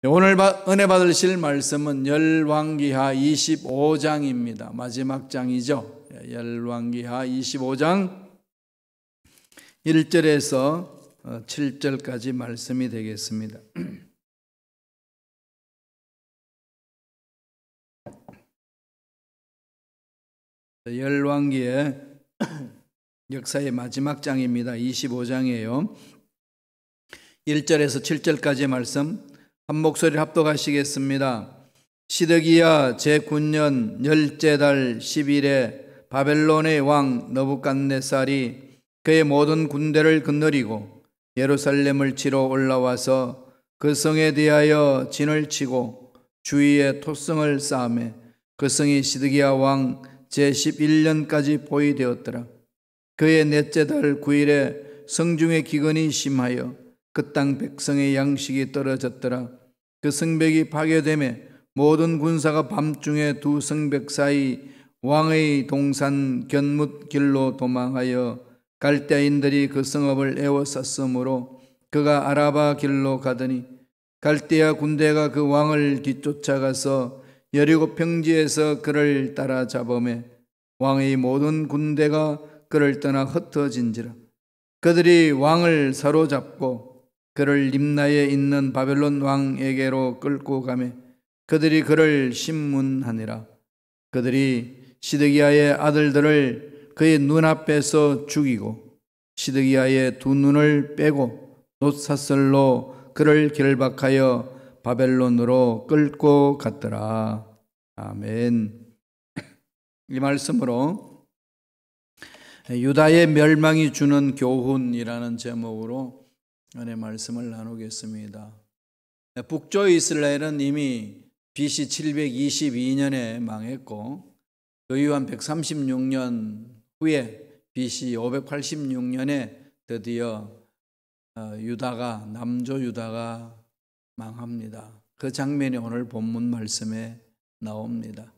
오늘 은혜 받으실 말씀은 열왕기하 25장입니다. 마지막 장이죠. 열왕기하 25장 1절에서 7절까지 말씀이 되겠습니다. 열왕기의 역사의 마지막 장입니다. 25장이에요. 1절에서 7절까지의 말씀 한 목소리를 합독하시겠습니다. 시드기야 제9년 열째 달 10일에 바벨론의 왕 느부갓네살이 그의 모든 군대를 거느리고 예루살렘을 치러 올라와서 그 성에 대하여 진을 치고 주위에 토성을 쌓으매 그 성이 시드기야 왕 제11년까지 포위되었더라. 그의 넷째 달 9일에 성중의 기근이 심하여 그 땅 백성의 양식이 떨어졌더라. 그 성벽이 파괴되매 모든 군사가 밤중에 두 성벽 사이 왕의 동산 견뭇 길로 도망하여 갈대아인들이 그 성읍을 에워쌌으므로 그가 아라바 길로 가더니 갈대아 군대가 그 왕을 뒤쫓아가서 여리고 평지에서 그를 따라잡으매 왕의 모든 군대가 그를 떠나 흩어진지라. 그들이 왕을 사로잡고 그를 림나에 있는 바벨론 왕에게로 끌고 가매 그들이 그를 심문하니라. 그들이 시드기야의 아들들을 그의 눈앞에서 죽이고 시드기야의 두 눈을 빼고 놋사슬로 그를 결박하여 바벨론으로 끌고 갔더라. 아멘. 이 말씀으로 유다의 멸망이 주는 교훈이라는 제목으로 은혜 말씀을 나누겠습니다. 북조 이스라엘은 이미 BC 722년에 망했고 그 이후 한 136년 후에 BC 586년에 드디어 유다가 남조 유다가 망합니다. 그 장면이 오늘 본문 말씀에 나옵니다.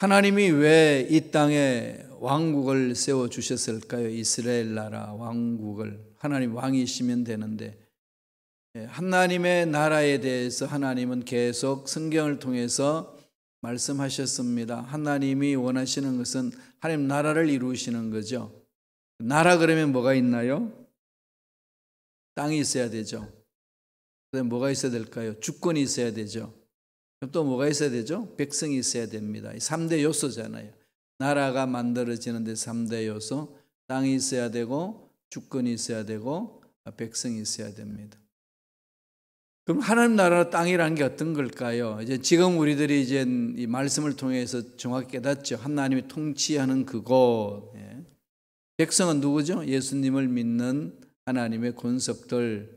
하나님이 왜 이 땅에 왕국을 세워주셨을까요? 이스라엘 나라 왕국을. 하나님 왕이시면 되는데 하나님의 나라에 대해서 하나님은 계속 성경을 통해서 말씀하셨습니다. 하나님이 원하시는 것은 하나님 나라를 이루시는 거죠. 나라 그러면 뭐가 있나요? 땅이 있어야 되죠. 그다음에 뭐가 있어야 될까요? 주권이 있어야 되죠. 또 뭐가 있어야 되죠? 백성이 있어야 됩니다. 3대 요소잖아요. 나라가 만들어지는데 3대 요소, 땅이 있어야 되고 주권이 있어야 되고 백성이 있어야 됩니다. 그럼 하나님 나라 땅이라는 게 어떤 걸까요? 이제 지금 우리들이 이제 이 말씀을 통해서 정확히 깨닫죠. 하나님이 통치하는 그곳. 백성은 누구죠? 예수님을 믿는 하나님의 권속들.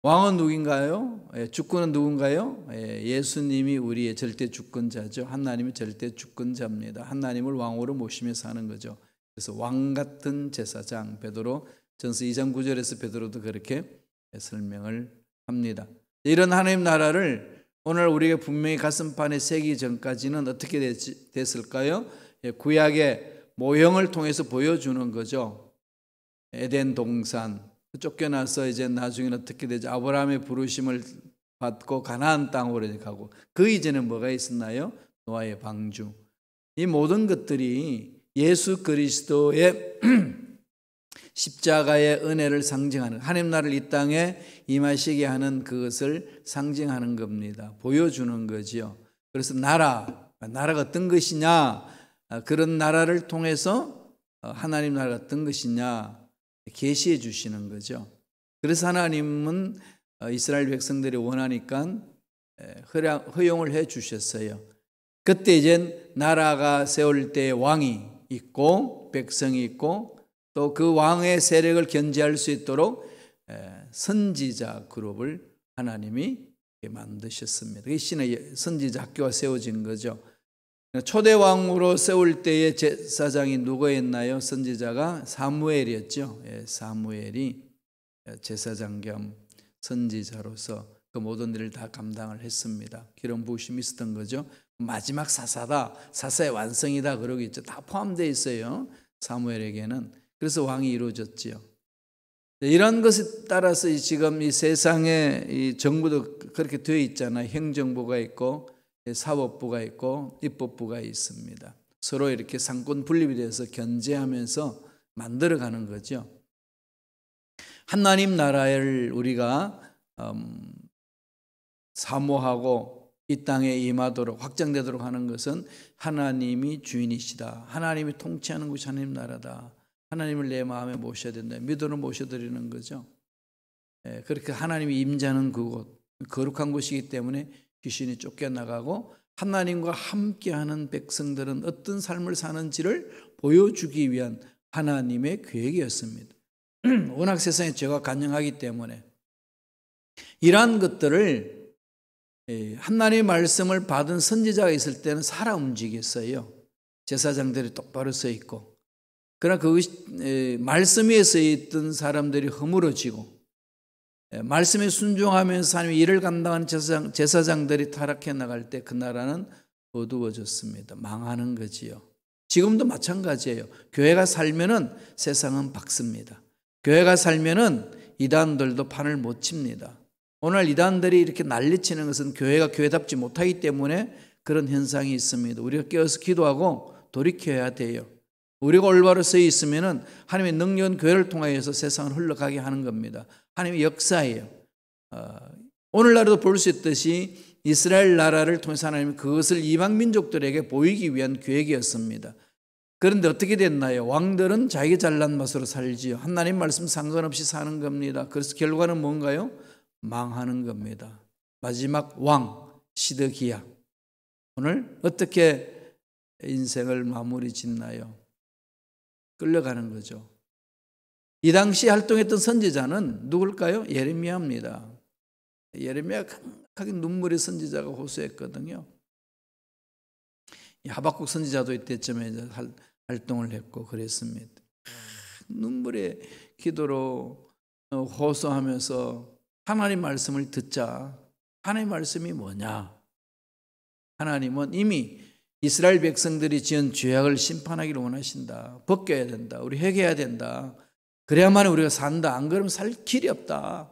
왕은 누구인가요? 주권은 누군가요? 예수님이 우리의 절대 주권자죠. 하나님이 절대 주권자입니다. 하나님을 왕으로 모시며 사는 거죠. 그래서 왕 같은 제사장, 베드로 전서 2장 9절에서 베드로도 그렇게 설명을 합니다. 이런 하나님 나라를 오늘 우리가 분명히 가슴판에 새기기 전까지는 어떻게 됐을까요? 구약의 모형을 통해서 보여주는 거죠. 에덴 동산 쫓겨나서 이제 나중에는 어떻게 되죠? 아브라함의 부르심을 받고 가나안 땅으로 가고 그 이전에 뭐가 있었나요? 노아의 방주. 이 모든 것들이 예수 그리스도의 십자가의 은혜를 상징하는 하나님 나라를 이 땅에 임하시게 하는 그것을 상징하는 겁니다. 보여주는 거지요. 그래서 나라가 어떤 것이냐, 그런 나라를 통해서 하나님 나라가 어떤 것이냐 계시해 주시는 거죠. 그래서 하나님은 이스라엘 백성들이 원하니까 허용을 해 주셨어요. 그때 이제 나라가 세울 때 왕이 있고 백성이 있고 또 그 왕의 세력을 견제할 수 있도록 선지자 그룹을 하나님이 만드셨습니다. 이 신의 선지자 학교가 세워진 거죠. 초대 왕으로 세울 때의 제사장이 누구였나요? 선지자가 사무엘이었죠. 사무엘이 제사장 겸 선지자로서 그 모든 일을 다 감당을 했습니다. 기름 부으심이 있었던 거죠. 마지막 사사다, 사사의 완성이다 그러고 있죠. 다 포함되어 있어요. 사무엘에게는. 그래서 왕이 이루어졌지요. 이런 것에 따라서 지금 이 세상의 이 정부도 그렇게 되어 있잖아요. 행정부가 있고 사법부가 있고 입법부가 있습니다. 서로 이렇게 상권 분립이 돼서 견제하면서 만들어가는 거죠. 하나님 나라를 우리가 사모하고 이 땅에 임하도록 확장되도록 하는 것은 하나님이 주인이시다. 하나님이 통치하는 것이 하나님 나라다. 하나님을 내 마음에 모셔야 된다. 믿음으로 모셔드리는 거죠. 그렇게 하나님이 임재하는 그곳, 거룩한 곳이기 때문에 귀신이 쫓겨나가고 하나님과 함께하는 백성들은 어떤 삶을 사는지를 보여주기 위한 하나님의 계획이었습니다. 워낙 세상에 죄가 간영하기 때문에 이러한 것들을 하나님의 말씀을 받은 선지자가 있을 때는 살아 움직였어요. 제사장들이 똑바로 서 있고, 그러나 그 말씀 위에 서 있던 사람들이 허물어지고 말씀에 순종하면서 하나님의 일을 감당하는 제사장들이 타락해 나갈 때 그 나라는 어두워졌습니다. 망하는 거지요. 지금도 마찬가지예요. 교회가 살면은 세상은 박습니다. 교회가 살면은 이단들도 판을 못 칩니다. 오늘 이단들이 이렇게 난리치는 것은 교회가 교회답지 못하기 때문에 그런 현상이 있습니다. 우리가 깨어서 기도하고 돌이켜야 돼요. 우리가 올바로 서 있으면은 하나님의 능력은 교회를 통하여서 세상을 흘러가게 하는 겁니다. 하나님의 역사예요. 오늘날도 볼 수 있듯이 이스라엘 나라를 통해서 하나님이 그것을 이방 민족들에게 보이기 위한 계획이었습니다. 그런데 어떻게 됐나요? 왕들은 자기 잘난 맛으로 살지요. 하나님 말씀 상관없이 사는 겁니다. 그래서 결과는 뭔가요? 망하는 겁니다. 마지막 왕 시드기야 오늘 어떻게 인생을 마무리 짓나요? 끌려가는 거죠. 이 당시 활동했던 선지자는 누굴까요? 예레미야입니다. 예레미야가 강하게 눈물의 선지자가 호소했거든요. 하박국 선지자도 이때쯤에 활동을 했고 그랬습니다. 눈물의 기도로 호소하면서 하나님 말씀을 듣자. 하나님 말씀이 뭐냐? 하나님은 이미 이스라엘 백성들이 지은 죄악을 심판하기를 원하신다. 벗겨야 된다. 우리 회개해야 된다. 그래야만 우리가 산다. 안 그러면 살 길이 없다.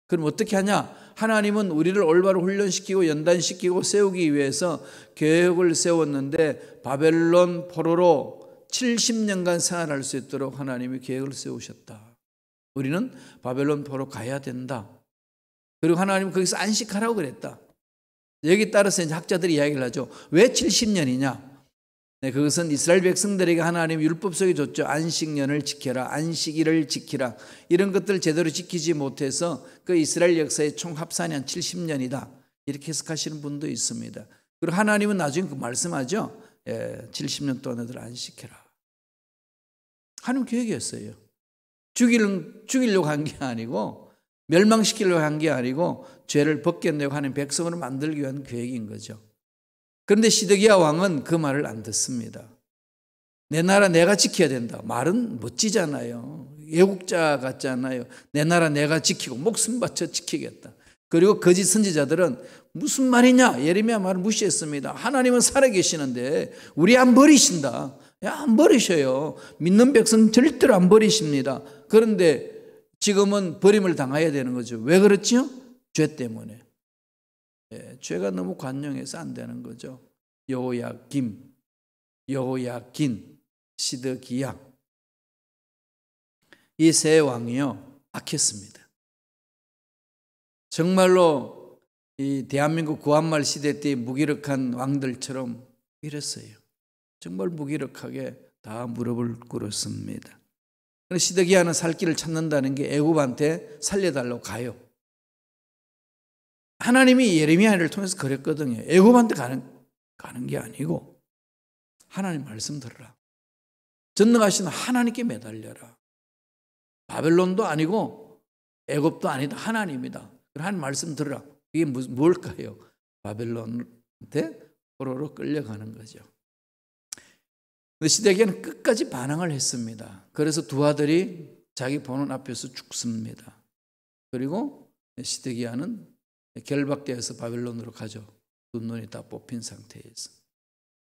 그럼 어떻게 하냐? 하나님은 우리를 올바로 훈련시키고 연단시키고 세우기 위해서 계획을 세웠는데 바벨론 포로로 70년간 생활할 수 있도록 하나님이 계획을 세우셨다. 우리는 바벨론 포로 가야 된다. 그리고 하나님은 거기서 안식하라고 그랬다. 여기 따라서 이제 학자들이 이야기를 하죠. 왜 70년이냐? 네, 그것은 이스라엘 백성들에게 하나님 율법 속에 줬죠. 안식년을 지켜라, 안식일을 지키라. 이런 것들을 제대로 지키지 못해서 그 이스라엘 역사의 총 합산이 한 70년이다. 이렇게 해석하시는 분도 있습니다. 그리고 하나님은 나중에 그 말씀하죠. 70년 동안 너희들 안식해라. 하나님 계획이었어요. 죽이려고 한 게 아니고 멸망시키려고 한 게 아니고 죄를 벗겨내고 하는 백성으로 만들기 위한 계획인 거죠. 그런데 시드기야 왕은 그 말을 안 듣습니다. 내 나라 내가 지켜야 된다. 말은 멋지잖아요. 애국자 같잖아요. 내 나라 내가 지키고 목숨 바쳐 지키겠다. 그리고 거짓 선지자들은 무슨 말이냐? 예레미야 말을 무시했습니다. 하나님은 살아계시는데 우리 안 버리신다. 안 버리셔요. 믿는 백성 절대로 안 버리십니다. 그런데 지금은 버림을 당해야 되는 거죠. 왜 그렇지요? 죄 때문에. 죄가 너무 관영해서 안 되는 거죠. 여호야김, 여호야긴, 시드기야 이 세 왕이요 악했습니다. 정말로 이 대한민국 구한말 시대 때 무기력한 왕들처럼 이랬어요. 정말 무기력하게 다 무릎을 꿇었습니다. 시드기야는 살 길을 찾는다는 게 애굽한테 살려달라고 가요. 하나님이 예레미야를 통해서 그랬거든요. 애굽한테 가는 게 아니고 하나님 말씀 들으라. 전능하신 하나님께 매달려라. 바벨론도 아니고 애굽도 아니다. 하나님이다. 하나님 말씀 들으라. 이게 뭘까요? 바벨론한테 포로로 끌려가는 거죠. 시드기야는 끝까지 반항을 했습니다. 그래서 두 아들이 자기 보는 앞에서 죽습니다. 그리고 시드기야는 결박되어서 바벨론으로 가죠. 두 눈이 다 뽑힌 상태에서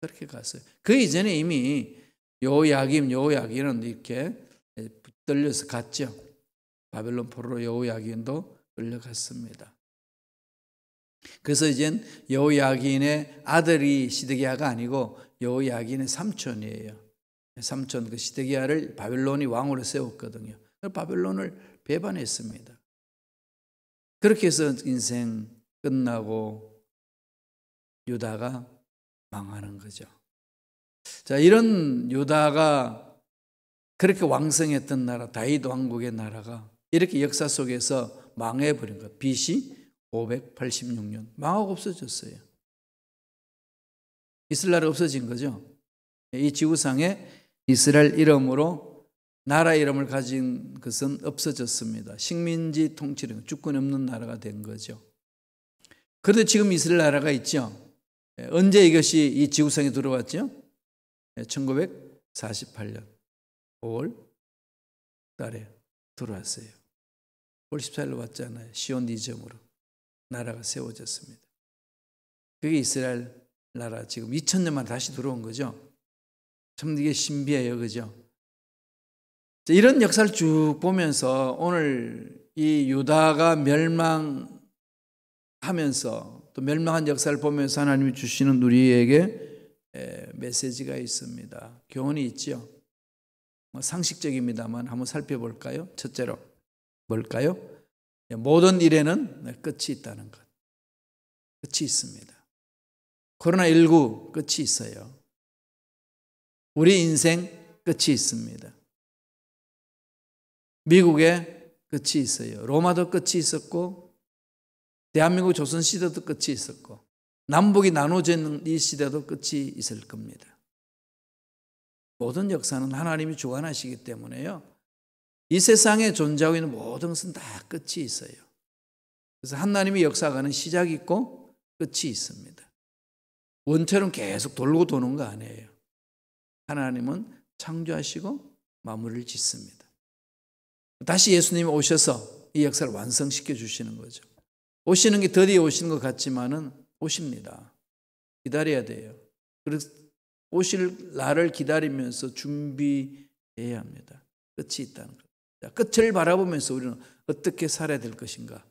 그렇게 갔어요. 그 이전에 이미 여호야긴은 이렇게 붙들려서 갔죠. 바벨론 포로로 여호야긴도 끌려갔습니다. 그래서 이젠 여호야긴의 아들이 시드기야가 아니고 여호야긴의 삼촌이에요. 삼촌 그 시드기야를 바벨론이 왕으로 세웠거든요. 바벨론을 배반했습니다. 그렇게 해서 인생 끝나고 유다가 망하는 거죠. 자, 이런 유다가 그렇게 왕성했던 나라, 다윗 왕국의 나라가 이렇게 역사 속에서 망해버린 것. BC 586년 망하고 없어졌어요. 이스라엘 없어진 거죠. 이 지구상에 이스라엘 이름으로 나라 이름을 가진 것은 없어졌습니다. 식민지 통치력, 주권 없는 나라가 된 거죠. 그런데 지금 이스라엘 나라가 있죠. 언제 이것이 이 지구상에 들어왔죠? 1948년 5월 달에 들어왔어요. 5월 14일로 왔잖아요. 시온 니점으로 나라가 세워졌습니다. 그게 이스라엘 나라 지금 2000년 만에 다시 들어온 거죠. 참 이게 신비해요. 그죠? 이런 역사를 쭉 보면서 오늘 이 유다가 멸망하면서 또 멸망한 역사를 보면서 하나님이 주시는 우리에게 메시지가 있습니다. 교훈이 있죠. 상식적입니다만 한번 살펴볼까요? 첫째로 뭘까요? 모든 일에는 끝이 있다는 것. 끝이 있습니다. 코로나19 끝이 있어요. 우리 인생 끝이 있습니다. 미국에 끝이 있어요. 로마도 끝이 있었고 대한민국 조선시대도 끝이 있었고 남북이 나눠지는 이 시대도 끝이 있을 겁니다. 모든 역사는 하나님이 주관하시기 때문에요. 이 세상에 존재하고 있는 모든 것은 다 끝이 있어요. 그래서 하나님의 역사가는 시작이 있고 끝이 있습니다. 원처럼 계속 돌고 도는 거 아니에요. 하나님은 창조하시고 마무리를 짓습니다. 다시 예수님이 오셔서 이 역사를 완성시켜 주시는 거죠. 오시는 게 더디게 오시는 것 같지만은 오십니다. 기다려야 돼요. 그래서 오실 날을 기다리면서 준비해야 합니다. 끝이 있다는 것. 자, 끝을 바라보면서 우리는 어떻게 살아야 될 것인가?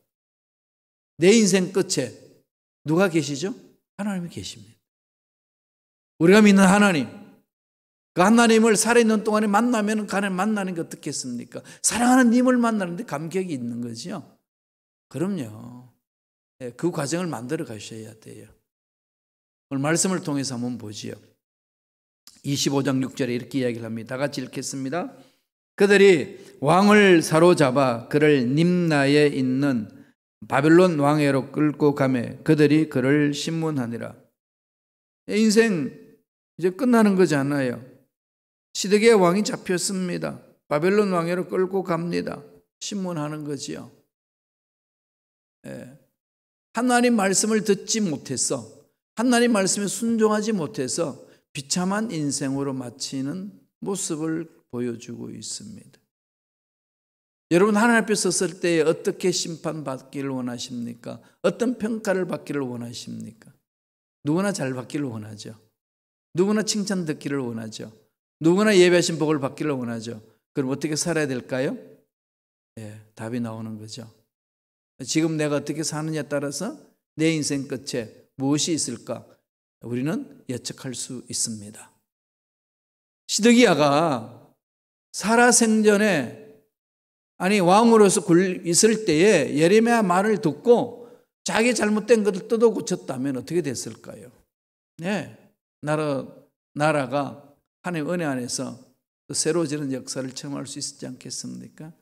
내 인생 끝에 누가 계시죠? 하나님이 계십니다. 우리가 믿는 하나님, 그 하나님을 살아있는 동안에 만나면 하나님 만나는 게 어떻겠습니까? 사랑하는 님을 만나는데 감격이 있는 거죠. 그럼요. 그 과정을 만들어 가셔야 돼요. 오늘 말씀을 통해서 한번 보지요. 25장 6절에 이렇게 이야기를 합니다. 다 같이 읽겠습니다. 그들이 왕을 사로잡아 그를 림나에 있는 바벨론 왕회로 끌고 가매 그들이 그를 신문하니라. 인생 이제 끝나는 거지 않아요. 시드기야 왕이 잡혔습니다. 바벨론 왕회로 끌고 갑니다. 신문하는 거지요. 하나님 말씀을 듣지 못해서 하나님 말씀에 순종하지 못해서 비참한 인생으로 마치는 모습을 보여주고 있습니다. 여러분 하나님 앞에 섰을 때 어떻게 심판받기를 원하십니까? 어떤 평가를 받기를 원하십니까? 누구나 잘 받기를 원하죠. 누구나 칭찬 듣기를 원하죠. 누구나 예배하신 복을 받기를 원하죠. 그럼 어떻게 살아야 될까요? 답이 나오는 거죠. 지금 내가 어떻게 사느냐에 따라서 내 인생 끝에 무엇이 있을까? 우리는 예측할 수 있습니다. 시드기야가 살아생전에 왕으로서 있을 때에 예레미야 말을 듣고 자기 잘못된 것을 뜯어 고쳤다면 어떻게 됐을까요? 나라가 하나님의 은혜 안에서 새로워지는 역사를 체험할 수 있지 않겠습니까?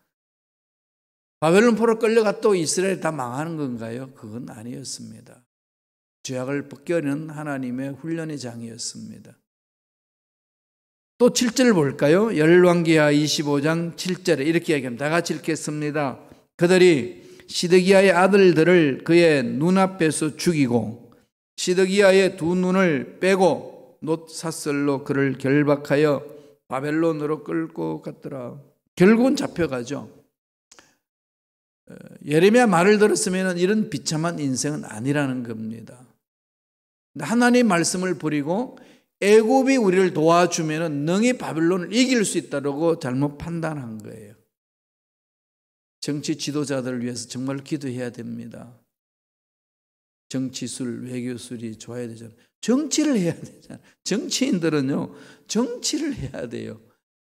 바벨론 포로 끌려갔다고 이스라엘이 다 망하는 건가요? 그건 아니었습니다. 죄악을 벗겨내는 하나님의 훈련의 장이었습니다. 또 7절을 볼까요? 열왕기하 25장 7절에 이렇게 이야기합니다. 다 같이 읽겠습니다. 그들이 시드기야의 아들들을 그의 눈앞에서 죽이고 시드기야의 두 눈을 빼고 놋사슬로 그를 결박하여 바벨론으로 끌고 갔더라. 결국은 잡혀가죠. 예레미야 말을 들었으면 이런 비참한 인생은 아니라는 겁니다. 하나님 말씀을 버리고 애굽이 우리를 도와주면 능히 바벨론을 이길 수 있다고 잘못 판단한 거예요. 정치 지도자들을 위해서 정말 기도해야 됩니다. 정치술, 외교술이 좋아야 되잖아요. 정치를 해야 되잖아요. 정치인들은요, 정치를 해야 돼요.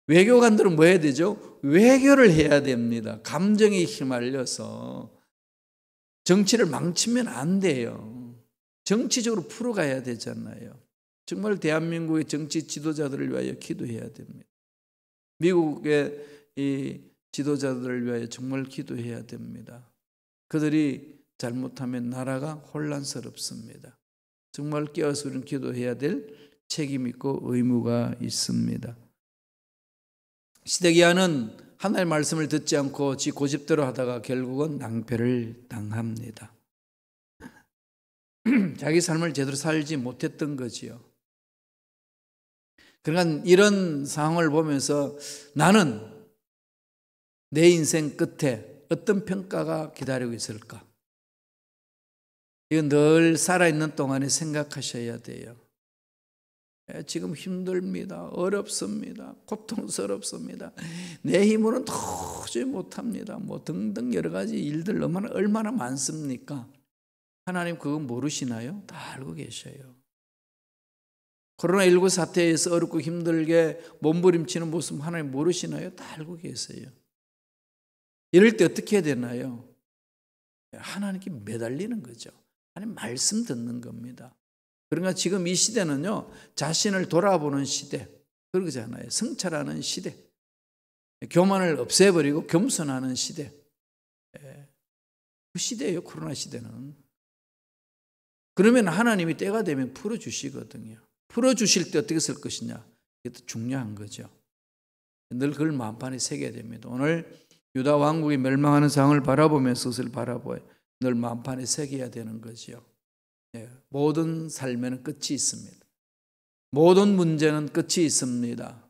외교관들은 뭐 해야 되죠? 외교를 해야 됩니다. 감정에 휘말려서 정치를 망치면 안 돼요. 정치적으로 풀어가야 되잖아요. 정말 대한민국의 정치 지도자들을 위하여 기도해야 됩니다. 미국의 이 지도자들을 위하여 정말 기도해야 됩니다. 그들이 잘못하면 나라가 혼란스럽습니다. 정말 깨어서 우리는 기도해야 될 책임 있고 의무가 있습니다. 시드기야는 하나님의 말씀을 듣지 않고 지 고집대로 하다가 결국은 낭패를 당합니다. 자기 삶을 제대로 살지 못했던 거지요. 그러니까 이런 상황을 보면서 나는 내 인생 끝에 어떤 평가가 기다리고 있을까? 이건 늘 살아있는 동안에 생각하셔야 돼요. 지금 힘듭니다. 어렵습니다. 고통스럽습니다. 내 힘으로는 도저히 못합니다. 뭐 등등 여러 가지 일들 얼마나 많습니까? 하나님 그거 모르시나요? 다 알고 계셔요. 코로나19 사태에서 어렵고 힘들게 몸부림치는 모습 하나님 모르시나요? 다 알고 계세요. 이럴 때 어떻게 해야 되나요? 하나님께 매달리는 거죠. 하나님 말씀 듣는 겁니다. 그러니까 지금 이 시대는요, 자신을 돌아보는 시대, 그러잖아요. 성찰하는 시대, 교만을 없애버리고 겸손하는 시대. 그 시대예요, 코로나 시대는. 그러면 하나님이 때가 되면 풀어주시거든요. 풀어주실 때 어떻게 쓸 것이냐, 이게 중요한 거죠. 늘 그걸 마음판에 새겨야 됩니다. 오늘 유다 왕국이 멸망하는 상황을 바라보면서 그것을 바라보아요. 늘 마음판에 새겨야 되는 거죠. 모든 삶에는 끝이 있습니다. 모든 문제는 끝이 있습니다.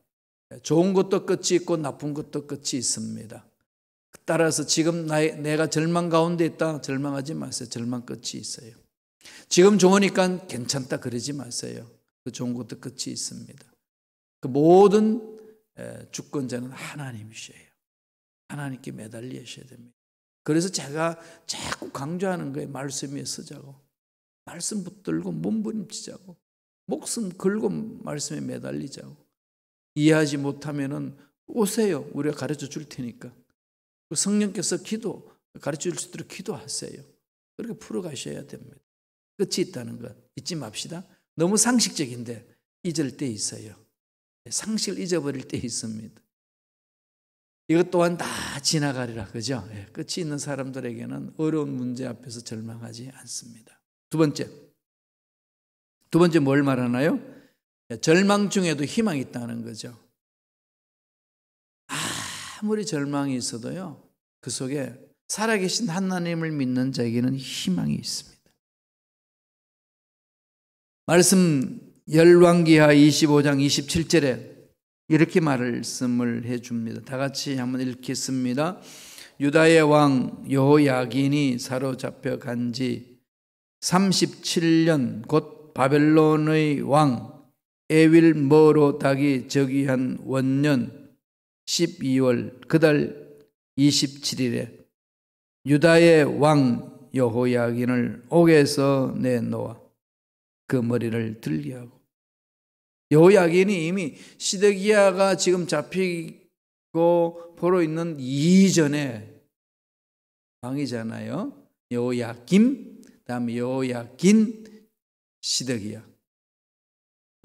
좋은 것도 끝이 있고 나쁜 것도 끝이 있습니다. 따라서 지금 내가 절망 가운데 있다, 절망하지 마세요. 절망 끝이 있어요. 지금 좋으니까 괜찮다 그러지 마세요. 그 좋은 것도 끝이 있습니다. 그 모든 주권자는 하나님이셔요. 하나님께 매달리셔야 됩니다. 그래서 제가 자꾸 강조하는 거예요. 말씀 위에 서자고, 말씀 붙들고 몸부림치자고, 목숨 걸고 말씀에 매달리자고. 이해하지 못하면은 오세요. 우리가 가르쳐 줄 테니까. 성령께서 가르쳐 줄 수 있도록 기도하세요. 그렇게 풀어가셔야 됩니다. 끝이 있다는 것 잊지 맙시다. 너무 상식적인데 잊을 때 있어요. 상식을 잊어버릴 때 있습니다. 이것 또한 다 지나가리라, 그죠? 끝이 있는 사람들에게는 어려운 문제 앞에서 절망하지 않습니다. 두 번째 뭘 말하나요? 절망 중에도 희망이 있다는 거죠. 아무리 절망이 있어도요, 그 속에 살아계신 하나님을 믿는 자에게는 희망이 있습니다. 말씀 열왕기하 25장 27절에 이렇게 말씀을 해줍니다. 다 같이 한번 읽겠습니다. 유다의 왕 여호야긴이 사로잡혀 간 지 37년 곧 바벨론의 왕 에윌머로닥이 즉위한 원년 12월 그달 27일에 유다의 왕 여호야긴을 옥에서 내놓아 그 머리를 들게 하고, 여호야긴이 이미 시드기야가 지금 잡히고 포로 있는 이전에 왕이잖아요. 여호야김, 다음에 여호야긴, 시드기야.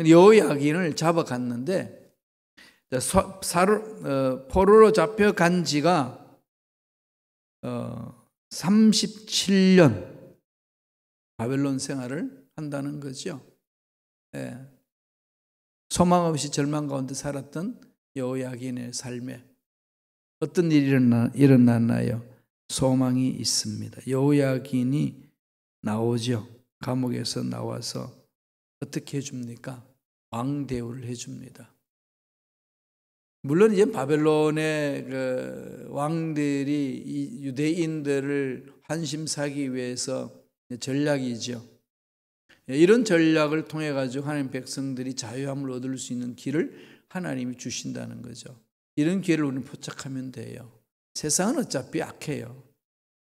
여호야긴을 잡아갔는데 포로로 잡혀간 지가 37년 바벨론 생활을 한다는 거죠. 소망 없이 절망 가운데 살았던 여호야긴의 삶에 어떤 일이 일어났나요? 소망이 있습니다. 여호야긴이 나오죠. 감옥에서 나와서 어떻게 해줍니까? 왕 대우를 해줍니다. 물론 이제 바벨론의 그 왕들이 이 유대인들을 환심사기 위해서 전략이죠. 이런 전략을 통해 가지고 하나님 백성들이 자유함을 얻을 수 있는 길을 하나님이 주신다는 거죠. 이런 기회를 우리는 포착하면 돼요. 세상은 어차피 악해요.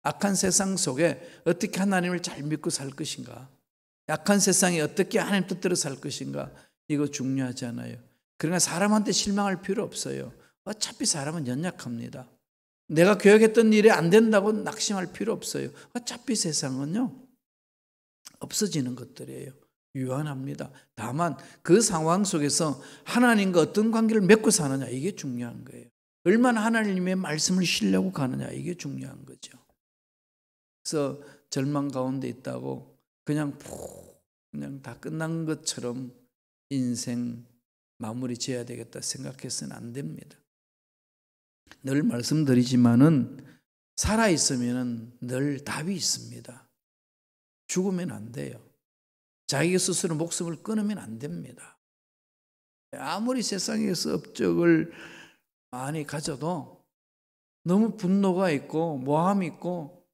악한 세상 속에 어떻게 하나님을 잘 믿고 살 것인가? 약한 세상에 어떻게 하나님 뜻대로 살 것인가? 이거 중요하잖아요. 그러나 사람한테 실망할 필요 없어요. 어차피 사람은 연약합니다. 내가 계획했던 일이 안 된다고 낙심할 필요 없어요. 어차피 세상은요, 없어지는 것들이에요. 유한합니다. 다만 그 상황 속에서 하나님과 어떤 관계를 맺고 사느냐, 이게 중요한 거예요. 얼마나 하나님의 말씀을 신뢰하고 가느냐, 이게 중요한 거죠. 그래서 절망 가운데 있다고 그냥 다 끝난 것처럼 인생 마무리 지어야 되겠다 생각해서는 안 됩니다. 늘 말씀드리지만은 살아있으면 늘 답이 있습니다. 죽으면 안 돼요. 자기 스스로 목숨을 끊으면 안 됩니다. 아무리 세상에서 업적을 많이 가져도 너무 분노가 있고 모함이 있고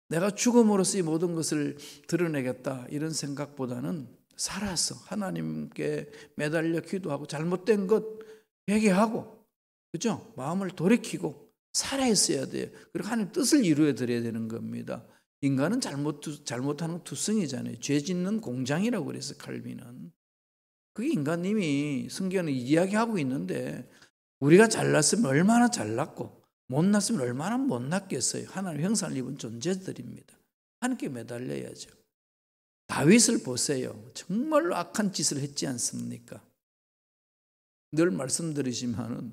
내가 죽음으로써 이 모든 것을 드러내겠다 이런 생각보다는 살아서 하나님께 매달려 기도하고 잘못된 것 회개하고, 그죠? 마음을 돌이키고 살아있어야 돼요. 그리고 하나님 뜻을 이루어 드려야 되는 겁니다. 인간은 잘못하는 투성이잖아요. 죄 짓는 공장이라고 그래서 칼빈은. 그게 인간님이 성경은 이야기하고 있는데 우리가 잘났으면 얼마나 잘났고 못났으면 얼마나 못났겠어요. 하나님 형상을 입은 존재들입니다. 하나님께 매달려야죠. 다윗을 보세요. 정말로 악한 짓을 했지 않습니까? 늘 말씀드리지만은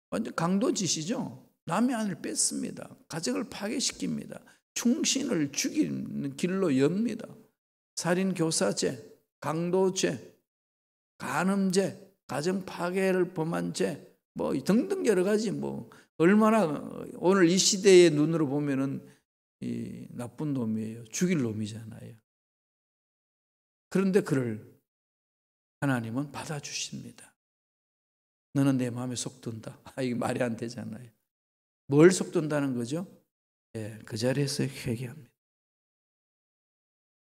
완전 강도짓이죠. 남의 아내를 뺐습니다. 가정을 파괴시킵니다. 충신을 죽이는 길로 엽니다. 살인 교사죄, 강도죄, 간음죄, 가정 파괴를 범한 죄, 뭐 등등 여러 가지 얼마나 오늘 이 시대의 눈으로 보면은 이 나쁜 놈이에요. 죽일 놈이잖아요. 그런데 그를 하나님은 받아주십니다. 너는 내 마음에 속 든다. 이게 말이 안 되잖아요. 뭘 속 든다는 거죠? 그 자리에서 회개합니다.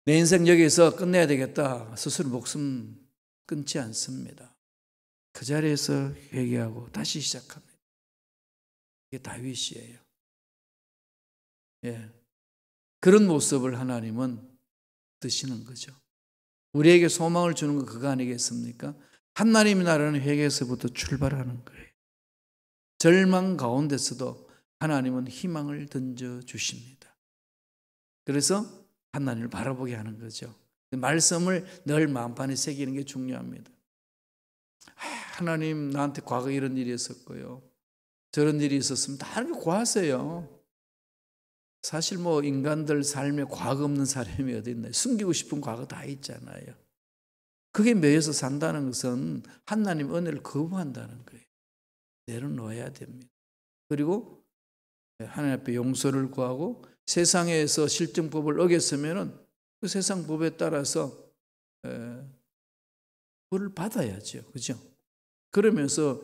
내 인생 여기서 끝내야 되겠다. 스스로 목숨 끊지 않습니다. 그 자리에서 회개하고 다시 시작합니다. 이게 다윗이에요. 그런 모습을 하나님은 드시는 거죠. 우리에게 소망을 주는 건 그거 아니겠습니까? 하나님의 나라는 회개에서부터 출발하는 거예요. 절망 가운데서도 하나님은 희망을 던져주십니다. 그래서 하나님을 바라보게 하는 거죠. 말씀을 늘 마음판에 새기는 게 중요합니다. 하나님 나한테 과거 이런 일이 있었고요. 저런 일이 있었으면 다 이렇게 고하세요. 사실 인간들 삶에 과거 없는 사람이 어디 있나요? 숨기고 싶은 과거 다 있잖아요. 그게 매여서 산다는 것은 하나님 은혜를 거부한다는 거예요. 내려놓아야 됩니다. 그리고 하나님 앞에 용서를 구하고 세상에서 실정법을 어겼으면 그 세상 법에 따라서 벌을 받아야죠. 그죠? 그러면서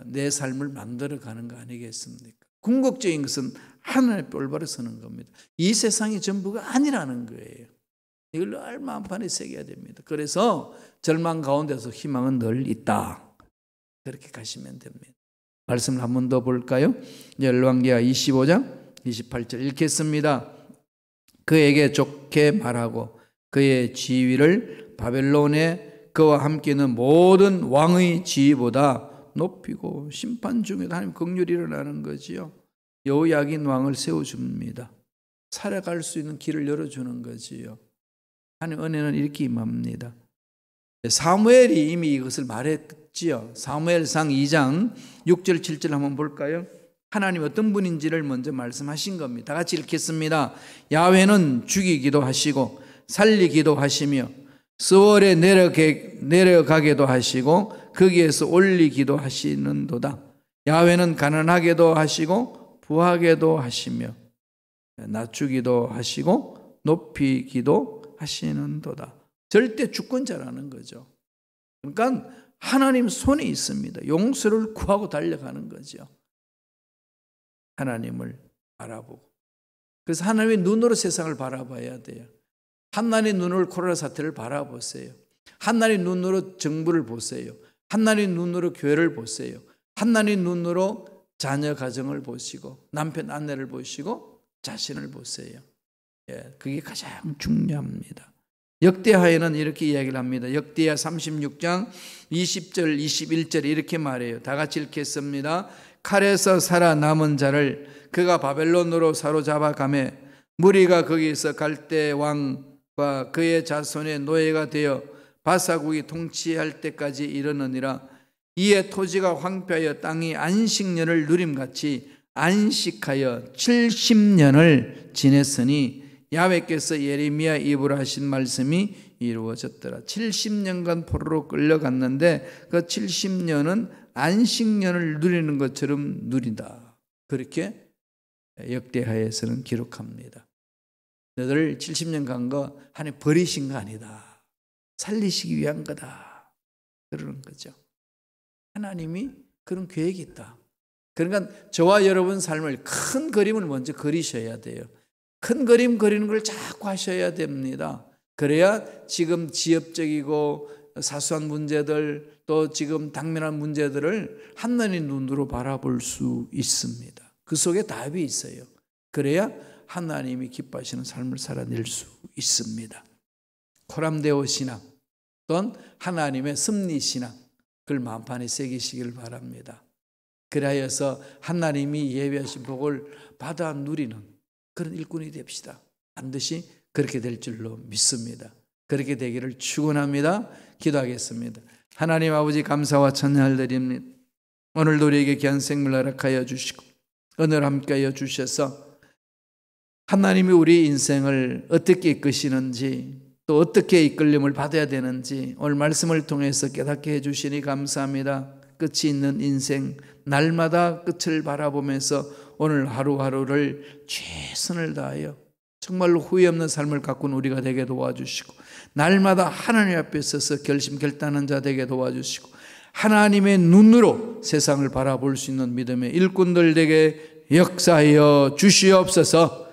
내 삶을 만들어가는 거 아니겠습니까? 궁극적인 것은 하나님 앞에 올바로 서는 겁니다. 이 세상이 전부가 아니라는 거예요. 이걸 늘 마음판에 새겨야 됩니다. 그래서 절망 가운데서 희망은 늘 있다. 그렇게 가시면 됩니다. 말씀을 한 번 더 볼까요? 열왕기하 25장 28절 읽겠습니다. 그에게 좋게 말하고 그의 지위를 바벨론에 그와 함께 있는 모든 왕의 지위보다 높이고 심판 중에도 하나님 긍휼이 일어나는 거지요. 여호야긴 왕을 세워줍니다. 살아갈 수 있는 길을 열어주는 거지요. 하나님 은혜는 이렇게 임합니다. 사무엘이 이미 이것을 말했지요. 사무엘상 2장 6절 7절 한번 볼까요? 하나님 어떤 분인지를 먼저 말씀하신 겁니다. 다 같이 읽겠습니다. 야훼는 죽이기도 하시고 살리기도 하시며 스월에 내려가게도 하시고 거기에서 올리기도 하시는도다. 야훼는 가난하게도 하시고 부하게도 하시며 낮추기도 하시고 높이기도 하시는도다. 절대 주권자라는 거죠. 그러니까 하나님 손에 있습니다. 용서를 구하고 달려가는 거죠. 하나님을 바라보고. 그래서 하나님의 눈으로 세상을 바라봐야 돼요. 하나님의 눈으로 코로나 사태를 바라보세요. 하나님의 눈으로 정부를 보세요. 하나님의 눈으로 교회를 보세요. 하나님의 눈으로 자녀 가정을 보시고 남편 아내를 보시고 자신을 보세요. 그게 가장 중요합니다. 역대하에는 이렇게 이야기를 합니다. 역대하 36장 20절 21절 이렇게 말해요. 다 같이 읽겠습니다. 칼에서 살아남은 자를 그가 바벨론으로 사로잡아 가매 무리가 거기서 갈대 왕과 그의 자손의 노예가 되어 바사국이 통치할 때까지 이르느니라. 이에 토지가 황폐하여 땅이 안식년을 누림같이 안식하여 70년을 지냈으니 야훼께서 예레미야 입으로 하신 말씀이 이루어졌더라. 70년간 포로로 끌려갔는데 그 70년은 안식년을 누리는 것처럼 누린다. 그렇게 역대하에서는 기록합니다. 너희들 70년 간 거 하나님 버리신 거 아니다. 살리시기 위한 거다. 그러는 거죠. 하나님이 그런 계획이 있다. 그러니까 저와 여러분 삶을 큰 그림을 먼저 그리셔야 돼요. 큰 그림 그리는 걸 자꾸 하셔야 됩니다. 그래야 지금 지엽적이고 사소한 문제들 또 지금 당면한 문제들을 하나님의 눈으로 바라볼 수 있습니다. 그 속에 답이 있어요. 그래야 하나님이 기뻐하시는 삶을 살아낼 수 있습니다. 코람데오 신앙 또는 하나님의 섭리 신앙 그걸 마음판에 새기시길 바랍니다. 그래서 하나님이 예비하신 복을 받아 누리는 그런 일꾼이 됩시다. 반드시 그렇게 될 줄로 믿습니다. 그렇게 되기를 축원합니다. 기도하겠습니다. 하나님 아버지 감사와 찬양을 드립니다. 오늘도 우리에게 귀한 생명을 허락하여 주시고 은혜를 함께하여 주셔서 하나님이 우리 인생을 어떻게 이끄시는지 또 어떻게 이끌림을 받아야 되는지 오늘 말씀을 통해서 깨닫게 해주시니 감사합니다. 끝이 있는 인생 날마다 끝을 바라보면서 오늘 하루하루를 최선을 다하여 정말로 후회 없는 삶을 가꾼 우리가 되게 도와주시고 날마다 하나님 앞에 서서 결심결단한 자 되게 도와주시고 하나님의 눈으로 세상을 바라볼 수 있는 믿음의 일꾼들 되게 역사하여 주시옵소서.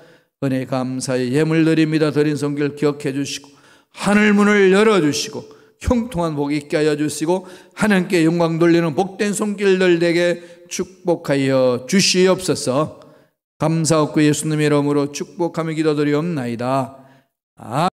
은혜 감사의 예물 드립니다. 드린 손길 기억해 주시고 하늘문을 열어주시고 형통한 복 있게 하여 주시고 하나님께 영광 돌리는 복된 손길들 되게 축복하여 주시옵소서. 감사하고 예수님의 이름으로 축복하며 기도드리옵나이다.